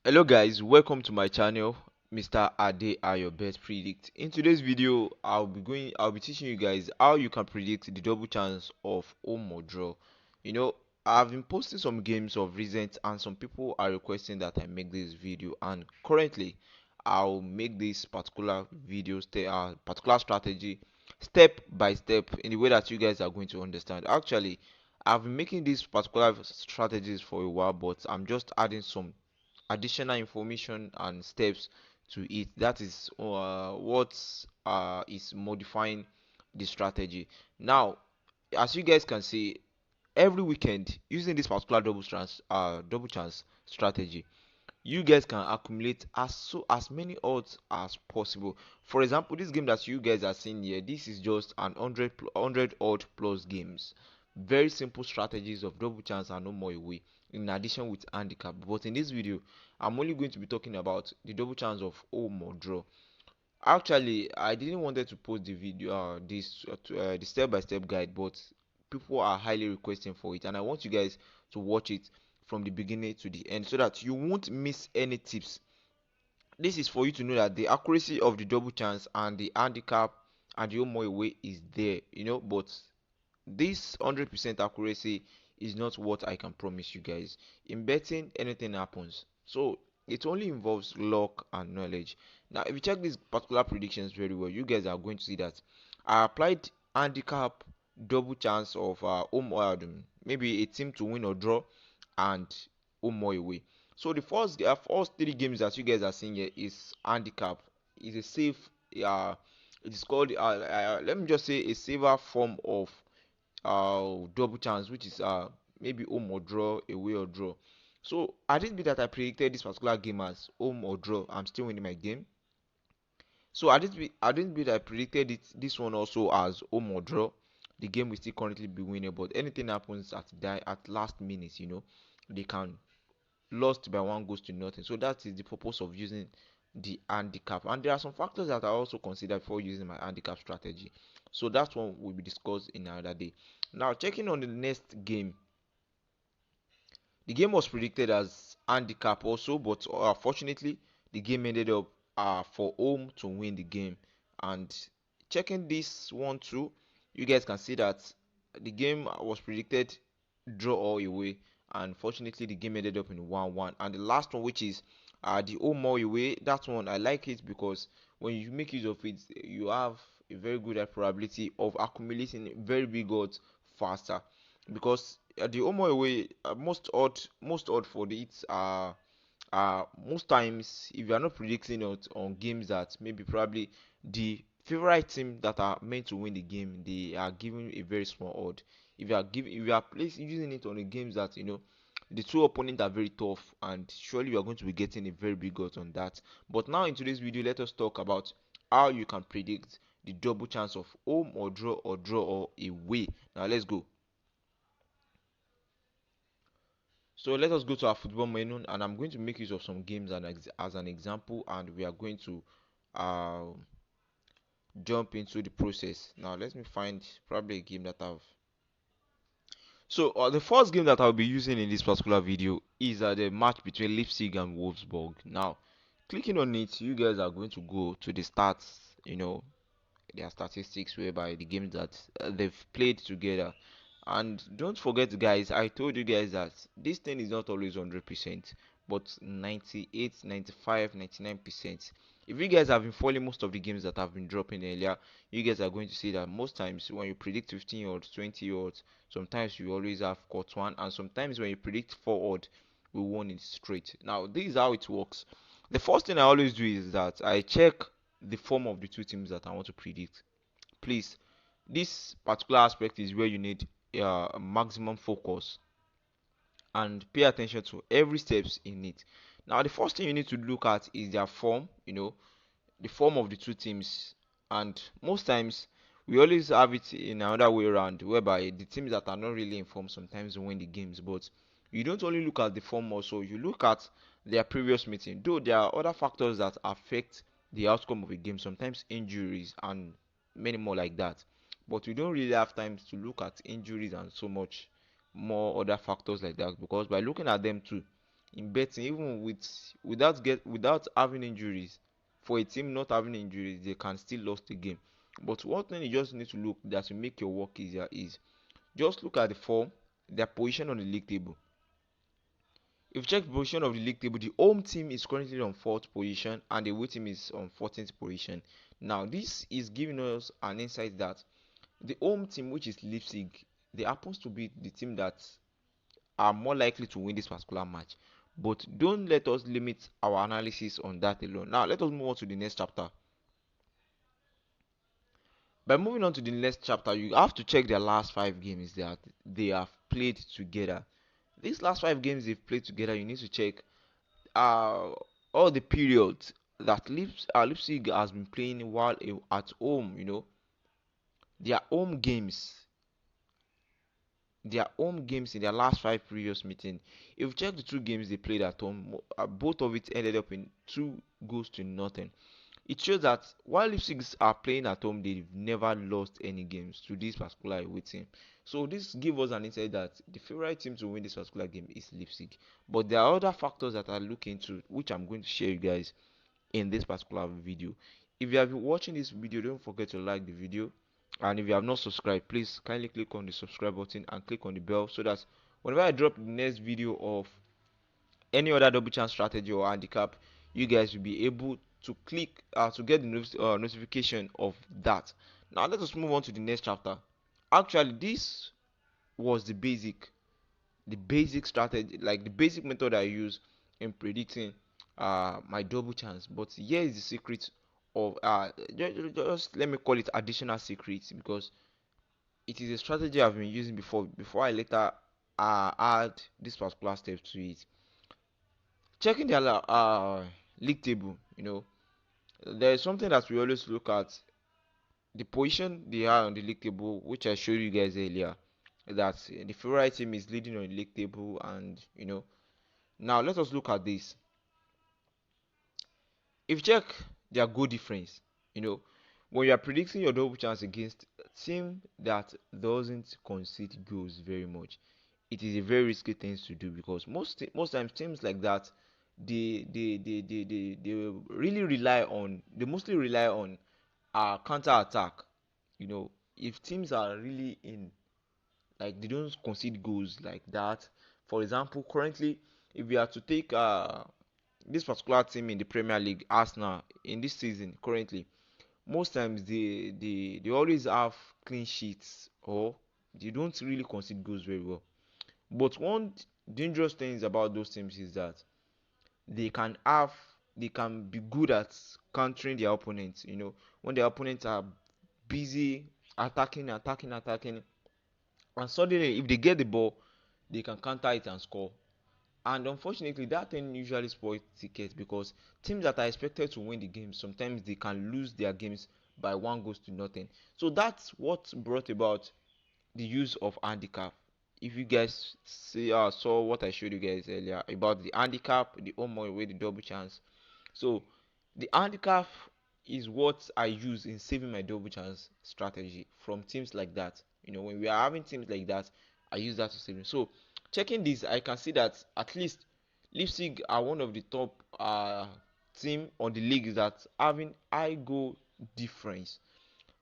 Hello guys, welcome to my channel. Mr. Ade are your best predict. In today's video, I'll be teaching you guys how you can predict the double chance of home or draw. You know, I've been posting some games of recent and some people are requesting that I make this video, and currently I'll make this particular strategy step by step in the way that you guys are going to understand. Actually, I've been making these particular strategies for a while, but I'm just adding some additional information and steps to it. That is what is modifying the strategy. Now, as you guys can see, every weekend using this particular double chance strategy, you guys can accumulate as many odds as possible. For example, this game that you guys are seeing here, this is just an 100 odd plus games. Very simple strategies of double chance and no more away, in addition with handicap. But in this video, I'm only going to be talking about the double chance of home or draw. Actually, I didn't wanted to post the video, the step-by-step guide, but people are highly requesting for it, and I want you guys to watch it from the beginning to the end so that you won't miss any tips. This is for you to know that the accuracy of the double chance and the handicap and the home or away is there, but this 100% accuracy is not what I can promise you guys. In betting, anything happens. So it only involves luck and knowledge. Now, if you check these particular predictions very well, you guys are going to see that I applied handicap double chance of home or maybe a team to win or draw and home or away. So the first three games that you guys are seeing here is handicap. Is a safe. It is called. Let me just say a safer form of double chance, which is maybe home or draw, away or draw. So I didn't be that I predicted this particular game as home or draw. I'm still winning my game. So I didn't be that I predicted this one also as home or draw. The game will still currently be winning, but anything happens at last minute, they can lost by one goes to nothing. So that is the purpose of using the handicap. And there are some factors that I also consider before using my handicap strategy. So that one will be discussed in another day. Now, checking on the next game, the game was predicted as handicap also, but fortunately, the game ended up for home to win the game. And checking this one too, you guys can see that the game was predicted draw all away, and fortunately, the game ended up in 1-1. And the last one, which is the home all away, that one I like it because when you make use of it, you have a very good probability of accumulating very big odds faster because the home or away most odd for it most times if you are not predicting it on games that maybe probably the favorite team that are meant to win the game, they are giving a very small odd. If using it on the games that the two opponents are very tough, and surely you are going to be getting a very big odds on that. But now in today's video, let us talk about how you can predict the double chance of home or draw or away. Now let's go. So let us go to our football menu, and I'm going to make use of some games as an example, and we are going to uh, jump into the process. Now let me find probably a game that I've. So the first game that I'll be using in this particular video is the match between Leipzig and Wolfsburg. Now, clicking on it, you guys are going to go to the stats. Their statistics whereby the games that they've played together. And don't forget, guys, I told you guys that this thing is not always 100%, but 98, 95, 99%. If you guys have been following most of the games that I've been dropping earlier, you guys are going to see that most times when you predict 15 odds, 20 odds, sometimes you always have caught one, and sometimes when you predict 4 odd, we won it straight. Now, this is how it works. The first thing I always do is that I check the form of the two teams that I want to predict. Please, this particular aspect is where you need maximum focus and pay attention to every steps in it. Now, the first thing you need to look at is their form, the form of the two teams. And most times, we always have it in another way around, whereby the teams that are not really informed sometimes win the games. But you don't only look at the form, also you look at their previous meeting. Though there are other factors that affect the outcome of a game, sometimes injuries and many more like that. But we don't really have time to look at injuries and so much more other factors like that, because by looking at them too, in betting, even without having injuries. For a team not having injuries, they can still lose the game. But one thing you just need to look that will make your work easier is just look at the form, their position on the league table. If you check the position of the league table, the home team is currently on fourth position and the away team is on 14th position. Now, this is giving us an insight that the home team, which is Leipzig, they happens to be the team that are more likely to win this particular match. But don't let us limit our analysis on that alone. Now, let us move on to the next chapter. By moving on to the next chapter, you have to check their last 5 games that they have played together. These last 5 games they've played together, you need to check uh, all the periods that Leipzig has been playing while at home. Their home games, their home games in their last 5 previous meetings. If you check the 2 games they played at home, both of it ended up in 2 goals to nothing. It shows that while Leipzig are playing at home, they've never lost any games to this particular away team. So this gives us an insight that the favorite team to win this particular game is Leipzig. But there are other factors that I look into, which I'm going to share you guys in this particular video. If you have been watching this video, don't forget to like the video. And if you have not subscribed, please kindly click on the subscribe button and click on the bell so that whenever I drop the next video of any other double chance strategy or handicap, you guys will be able to click to get the notification of that. Now let us move on to the next chapter. Actually, this was the basic strategy, like the basic method I use in predicting my double chance. But here is the secret of just let me call it additional secrets, because it is a strategy I've been using before I later add this particular step to it. Checking their league table, there is something that we always look at: the position they are on the league table, which I showed you guys earlier. That the favorite team is leading on the league table, and now let us look at this. If you check their goal difference, you know, when you are predicting your double chance against a team that doesn't concede goals very much, it is a very risky thing to do, because most times teams like that, they mostly rely on counter attack. If teams are really in, like, they don't concede goals like that. For example, currently, if we are to take this particular team in the Premier League, Arsenal, in this season currently, most times they always have clean sheets, or they don't really concede goals very well. But one dangerous thing about those teams is that they can have they can be good at countering their opponents. When their opponents are busy attacking, and suddenly if they get the ball, they can counter it and score. And unfortunately, that thing usually spoils tickets, because teams that are expected to win the game, sometimes they can lose their games by 1 goes to nothing. So that's what brought about the use of handicap. If you guys saw what I showed you guys earlier about the handicap, the home or away, the double chance. So the handicap is what I use in saving my double chance strategy from teams like that. When we are having teams like that, I use that to save them. So checking this, I can see that at least Leipzig are one of the top team on the league that having high goal difference.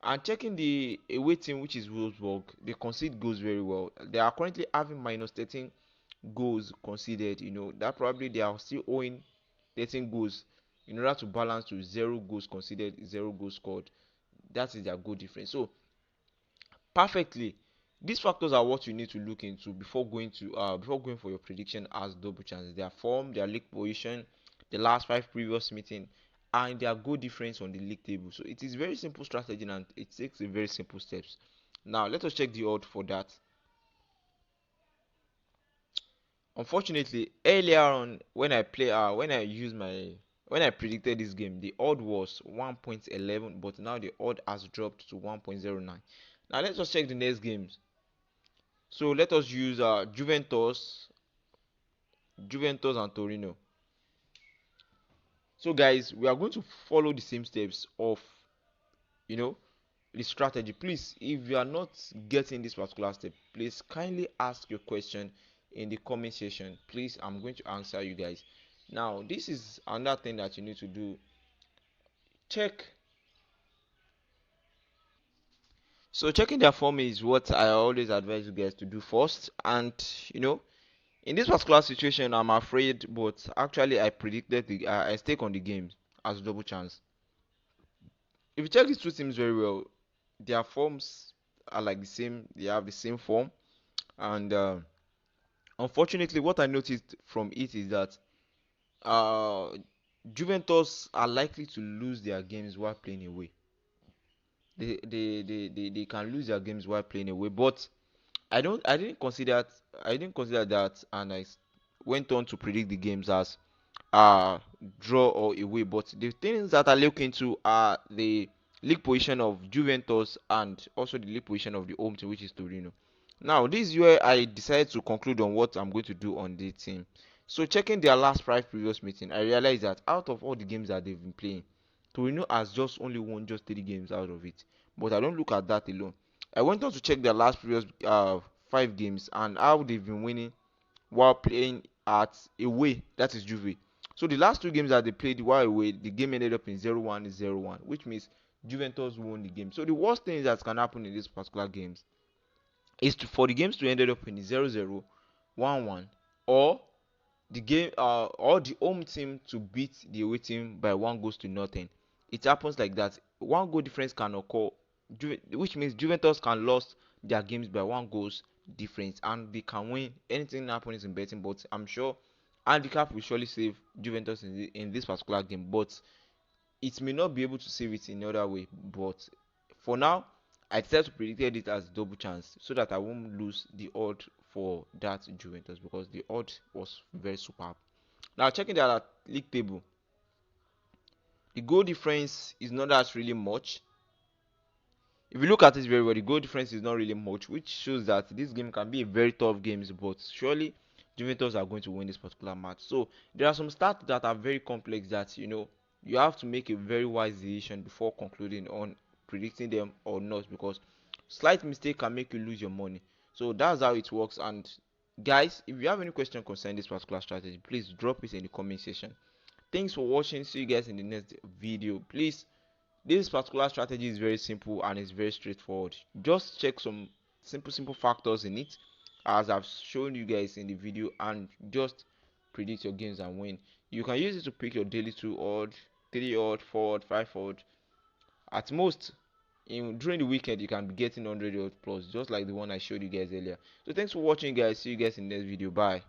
And checking the away team, which is Wolfsburg, they concede goals very well. They are currently having minus 13 goals conceded. That probably they are still owing 13 goals in order to balance to 0 goals conceded, 0 goals scored. That is their goal difference. So perfectly, these factors are what you need to look into before going for your prediction as double chances: their form, their league position, the last 5 previous meeting, and their goal difference on the league table. So it is very simple strategy, and it takes a very simple steps. Now let us check the odd for that. Unfortunately, earlier on when I predicted this game, the odd was 1.11, but now the odd has dropped to 1.09. Now let's just check the next games. So let us use Juventus and Torino. So guys, we are going to follow the same steps of you know the strategy. Please, if you are not getting this particular step, please kindly ask your question in the comment section. Please, I'm going to answer you guys. Now, this is another thing that you need to do. Check. So checking their form is what I always advise you guys to do first. And you know, in this particular situation, I'm afraid, but actually I predicted I stake on the game as double chance. If you check these two teams very well, their forms are like the same. They have the same form, and unfortunately, what I noticed from it is that uh, Juventus are likely to lose their games while playing away. They can lose their games while playing away, but I didn't consider that, and went on to predict the games as uh draw or away. But the things that I look into are the league position of Juventus and also the league position of the home team, which is Torino. Now, this is where I decided to conclude on what I'm going to do on the team. So, checking their last five previous meeting, I realized that out of all the games that they've been playing, Torino has just only won just 3 games out of it. But I don't look at that alone. I went on to check their last previous 5 games and how they've been winning while playing at away. That is Juve. So the last 2 games that they played while away, the game ended up in 0-1, 0-1, which means Juventus won the game. So the worst thing that can happen in these particular games is for the games to end up in 0-0, 1-1, or the game or the home team to beat the away team by 1 goals to nothing. It happens like that. 1 goal difference can occur, which means Juventus can lose their games by 1 goals difference, and they can win. Anything happens in betting, but I'm sure Handicap will surely save Juventus in this particular game. But it may not be able to save it in another way. But for now, I decided to predict it as double chance so that I won't lose the odd for that Juventus, because the odd was very superb. Now, checking the league table, the goal difference is not that really much. If you look at it very well, the goal difference is not really much, which shows that this game can be a very tough game. But surely Juventus are going to win this particular match. So there are some stats that are very complex that you have to make a very wise decision before concluding on predicting them or not, because slight mistake can make you lose your money. So that's how it works. And guys, if you have any question concerning this particular strategy, please drop it in the comment section. Thanks for watching. See you guys in the next video. Please, this particular strategy is very simple and it's very straightforward. Just check some simple factors in it, as I've shown you guys in the video, and just predict your games and win. You can use it to pick your daily 2 odd, 3 odd, 4 odd, 5 odd. At most, during the weekend you can be getting 100 odd plus, just like the one I showed you guys earlier. So thanks for watching, guys. See you guys in the next video. Bye.